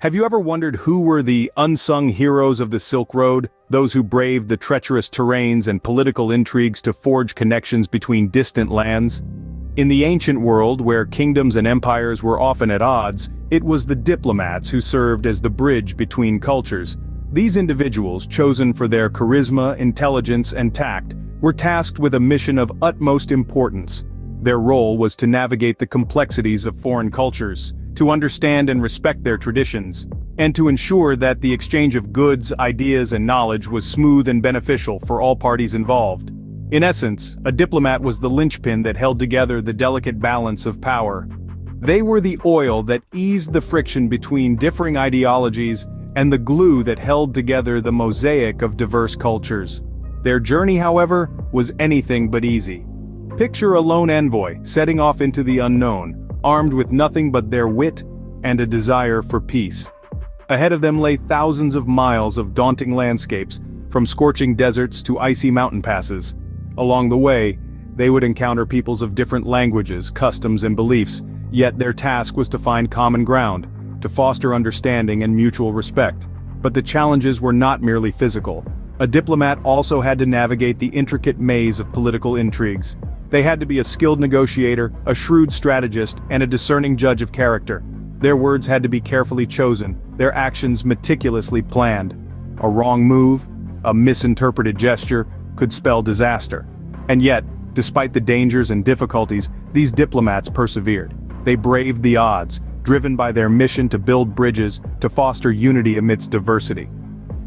Have you ever wondered who were the unsung heroes of the Silk Road, those who braved the treacherous terrains and political intrigues to forge connections between distant lands? In the ancient world, where kingdoms and empires were often at odds, it was the diplomats who served as the bridge between cultures. These individuals, chosen for their charisma, intelligence, and tact, were tasked with a mission of utmost importance. Their role was to navigate the complexities of foreign cultures, to understand and respect their traditions, and to ensure that the exchange of goods, ideas, and knowledge was smooth and beneficial for all parties involved. In essence, a diplomat was the linchpin that held together the delicate balance of power. They were the oil that eased the friction between differing ideologies and the glue that held together the mosaic of diverse cultures. Their journey, however, was anything but easy. Picture a lone envoy setting off into the unknown, armed with nothing but their wit and a desire for peace. Ahead of them lay thousands of miles of daunting landscapes, from scorching deserts to icy mountain passes. Along the way, they would encounter peoples of different languages, customs, and beliefs, yet their task was to find common ground, to foster understanding and mutual respect. But the challenges were not merely physical. A diplomat also had to navigate the intricate maze of political intrigues. They had to be a skilled negotiator, a shrewd strategist, and a discerning judge of character. Their words had to be carefully chosen, their actions meticulously planned. A wrong move, a misinterpreted gesture, could spell disaster. And yet, despite the dangers and difficulties, these diplomats persevered. They braved the odds, driven by their mission to build bridges, to foster unity amidst diversity.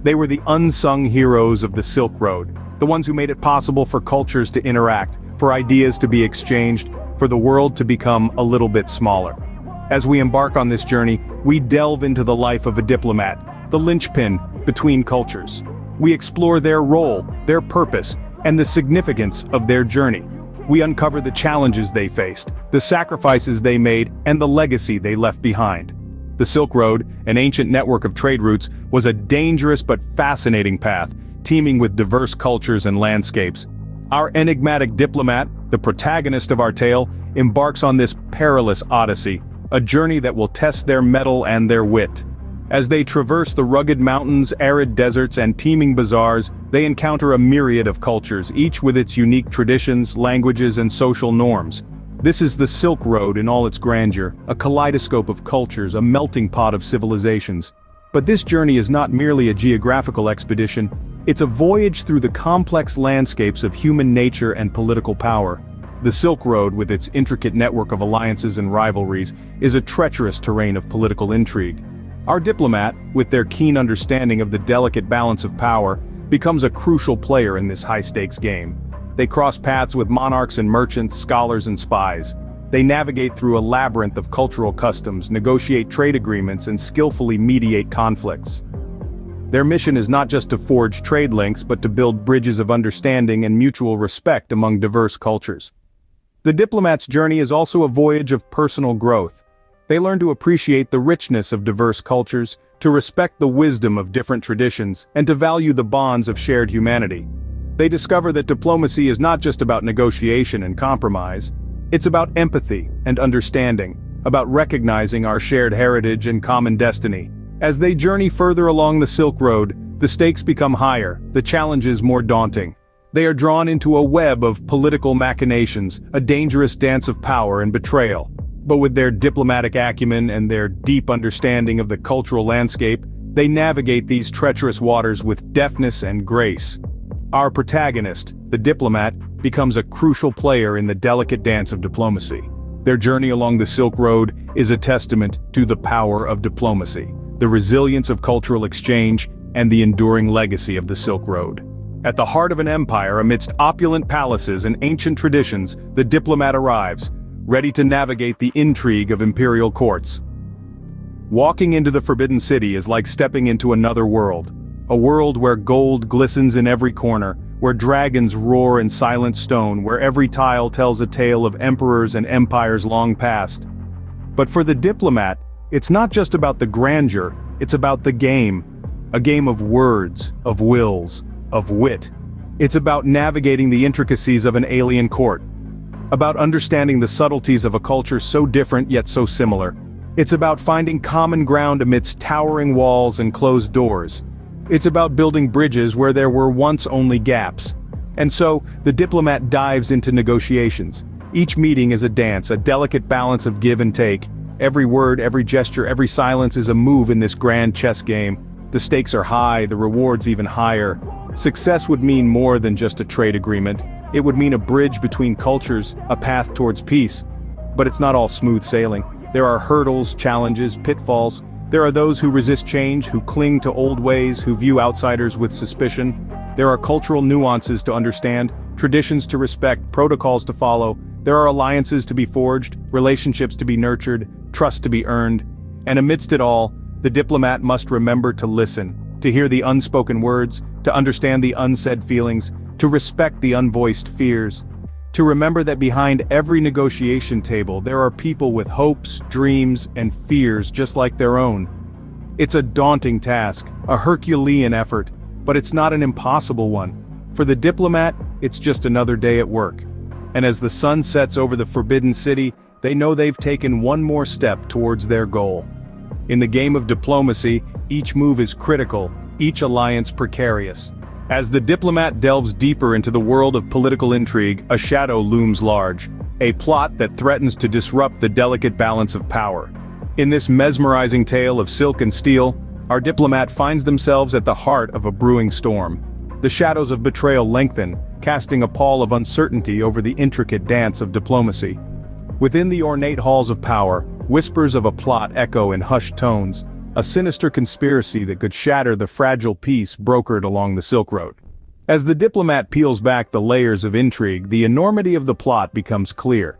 They were the unsung heroes of the Silk Road, the ones who made it possible for cultures to interact, for ideas to be exchanged, for the world to become a little bit smaller. As we embark on this journey, we delve into the life of a diplomat, the linchpin between cultures. We explore their role, their purpose, and the significance of their journey. We uncover the challenges they faced, the sacrifices they made, and the legacy they left behind. The Silk Road, an ancient network of trade routes, was a dangerous but fascinating path, teeming with diverse cultures and landscapes. Our enigmatic diplomat, the protagonist of our tale, embarks on this perilous odyssey, a journey that will test their mettle and their wit. As they traverse the rugged mountains, arid deserts, and teeming bazaars, they encounter a myriad of cultures, each with its unique traditions, languages, and social norms. This is the Silk Road in all its grandeur, a kaleidoscope of cultures, a melting pot of civilizations. But this journey is not merely a geographical expedition, it's a voyage through the complex landscapes of human nature and political power. The Silk Road, with its intricate network of alliances and rivalries, is a treacherous terrain of political intrigue. Our diplomat, with their keen understanding of the delicate balance of power, becomes a crucial player in this high-stakes game. They cross paths with monarchs and merchants, scholars and spies. They navigate through a labyrinth of cultural customs, negotiate trade agreements, and skillfully mediate conflicts. Their mission is not just to forge trade links, but to build bridges of understanding and mutual respect among diverse cultures. The diplomat's journey is also a voyage of personal growth. They learn to appreciate the richness of diverse cultures, to respect the wisdom of different traditions, and to value the bonds of shared humanity. They discover that diplomacy is not just about negotiation and compromise. It's about empathy and understanding, about recognizing our shared heritage and common destiny. As they journey further along the Silk Road, the stakes become higher, the challenges more daunting. They are drawn into a web of political machinations, a dangerous dance of power and betrayal. But with their diplomatic acumen and their deep understanding of the cultural landscape, they navigate these treacherous waters with deftness and grace. Our protagonist, the diplomat, becomes a crucial player in the delicate dance of diplomacy. Their journey along the Silk Road is a testament to the power of diplomacy, the resilience of cultural exchange, and the enduring legacy of the Silk Road. At the heart of an empire, amidst opulent palaces and ancient traditions, the diplomat arrives, ready to navigate the intrigue of imperial courts. Walking into the Forbidden City is like stepping into another world, a world where gold glistens in every corner, where dragons roar in silent stone, where every tile tells a tale of emperors and empires long past. But for the diplomat, it's not just about the grandeur, it's about the game. A game of words, of wills, of wit. It's about navigating the intricacies of an alien court. About understanding the subtleties of a culture so different yet so similar. It's about finding common ground amidst towering walls and closed doors. It's about building bridges where there were once only gaps. And so, the diplomat dives into negotiations. Each meeting is a dance, a delicate balance of give and take. Every word, every gesture, every silence is a move in this grand chess game. The stakes are high, the rewards even higher. Success would mean more than just a trade agreement. It would mean a bridge between cultures, a path towards peace. But it's not all smooth sailing. There are hurdles, challenges, pitfalls. There are those who resist change, who cling to old ways, who view outsiders with suspicion. There are cultural nuances to understand, traditions to respect, protocols to follow. There are alliances to be forged, relationships to be nurtured, trust to be earned. And amidst it all, the diplomat must remember to listen, to hear the unspoken words, to understand the unsaid feelings, to respect the unvoiced fears. To remember that behind every negotiation table there are people with hopes, dreams, and fears just like their own. It's a daunting task, a Herculean effort, but it's not an impossible one. For the diplomat, it's just another day at work. And as the sun sets over the Forbidden City, they know they've taken one more step towards their goal. In the game of diplomacy, each move is critical, each alliance precarious. As the diplomat delves deeper into the world of political intrigue, a shadow looms large, a plot that threatens to disrupt the delicate balance of power. In this mesmerizing tale of silk and steel, our diplomat finds themselves at the heart of a brewing storm. The shadows of betrayal lengthen, casting a pall of uncertainty over the intricate dance of diplomacy. Within the ornate halls of power, whispers of a plot echo in hushed tones, a sinister conspiracy that could shatter the fragile peace brokered along the Silk Road. As the diplomat peels back the layers of intrigue, the enormity of the plot becomes clear.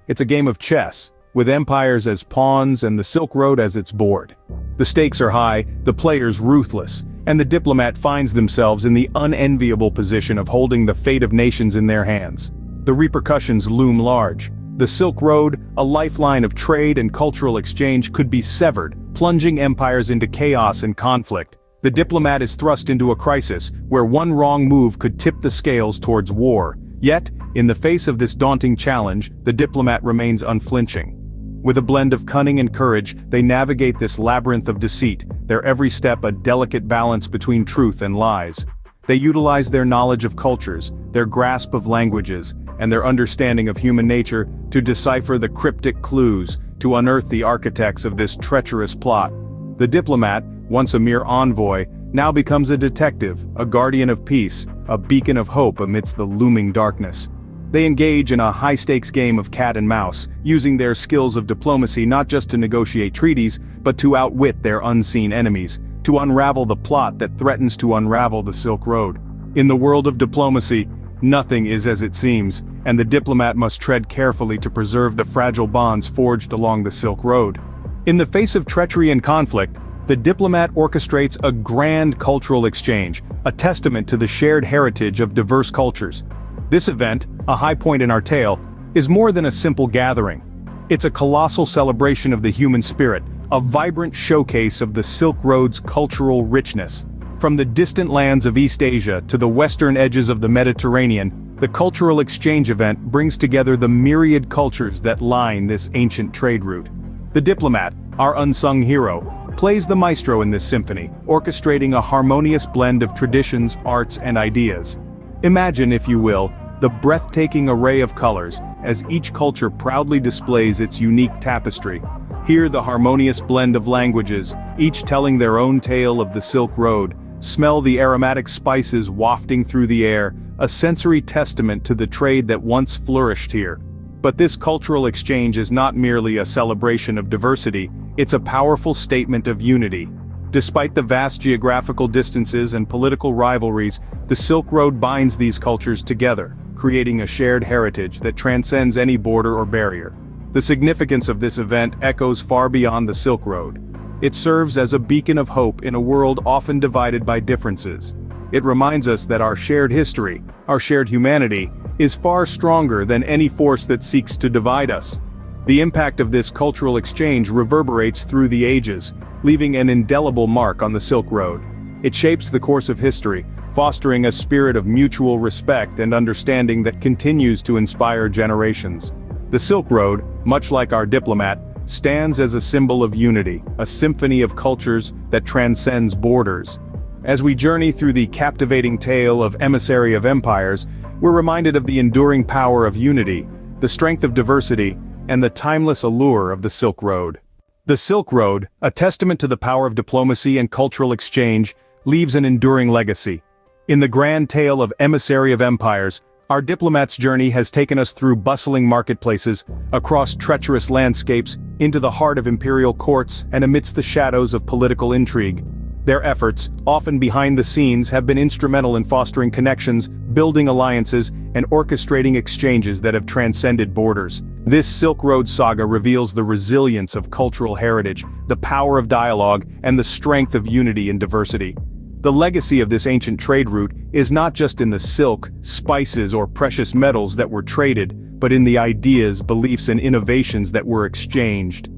It's a game of chess, with empires as pawns and the Silk Road as its board. The stakes are high, the players ruthless, and the diplomat finds themselves in the unenviable position of holding the fate of nations in their hands. The repercussions loom large. The Silk Road, a lifeline of trade and cultural exchange, could be severed, plunging empires into chaos and conflict. The diplomat is thrust into a crisis, where one wrong move could tip the scales towards war. Yet, in the face of this daunting challenge, the diplomat remains unflinching. With a blend of cunning and courage, they navigate this labyrinth of deceit, their every step a delicate balance between truth and lies. They utilize their knowledge of cultures, their grasp of languages, and their understanding of human nature to decipher the cryptic clues, to unearth the architects of this treacherous plot. The diplomat, once a mere envoy, now becomes a detective, a guardian of peace, a beacon of hope amidst the looming darkness. They engage in a high-stakes game of cat and mouse, using their skills of diplomacy not just to negotiate treaties, but to outwit their unseen enemies, to unravel the plot that threatens to unravel the Silk Road. In the world of diplomacy, nothing is as it seems, and the diplomat must tread carefully to preserve the fragile bonds forged along the Silk Road. In the face of treachery and conflict, the diplomat orchestrates a grand cultural exchange, a testament to the shared heritage of diverse cultures. This event, a high point in our tale, is more than a simple gathering. It's a colossal celebration of the human spirit, a vibrant showcase of the Silk Road's cultural richness. From the distant lands of East Asia to the western edges of the Mediterranean, the cultural exchange event brings together the myriad cultures that line this ancient trade route. The diplomat, our unsung hero, plays the maestro in this symphony, orchestrating a harmonious blend of traditions, arts, and ideas. Imagine, if you will, the breathtaking array of colors, as each culture proudly displays its unique tapestry. Hear the harmonious blend of languages, each telling their own tale of the Silk Road. Smell the aromatic spices wafting through the air, a sensory testament to the trade that once flourished here. But this cultural exchange is not merely a celebration of diversity, it's a powerful statement of unity. Despite the vast geographical distances and political rivalries, the Silk Road binds these cultures together, creating a shared heritage that transcends any border or barrier. The significance of this event echoes far beyond the Silk Road. It serves as a beacon of hope in a world often divided by differences. It reminds us that our shared history, our shared humanity, is far stronger than any force that seeks to divide us. The impact of this cultural exchange reverberates through the ages, leaving an indelible mark on the Silk Road. It shapes the course of history, fostering a spirit of mutual respect and understanding that continues to inspire generations. The Silk Road, much like our diplomat, stands as a symbol of unity, a symphony of cultures that transcends borders. As we journey through the captivating tale of Emissary of Empires, we're reminded of the enduring power of unity, the strength of diversity, and the timeless allure of the Silk Road. The Silk Road, a testament to the power of diplomacy and cultural exchange, leaves an enduring legacy. In the grand tale of Emissary of Empires, our diplomat's journey has taken us through bustling marketplaces, across treacherous landscapes, into the heart of imperial courts, and amidst the shadows of political intrigue. Their efforts, often behind the scenes, have been instrumental in fostering connections, building alliances, and orchestrating exchanges that have transcended borders. This Silk Road saga reveals the resilience of cultural heritage, the power of dialogue, and the strength of unity in diversity. The legacy of this ancient trade route is not just in the silk, spices, or precious metals that were traded, but in the ideas, beliefs, and innovations that were exchanged.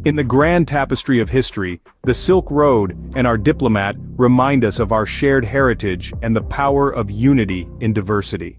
In the grand tapestry of history, the Silk Road and our diplomat remind us of our shared heritage and the power of unity in diversity.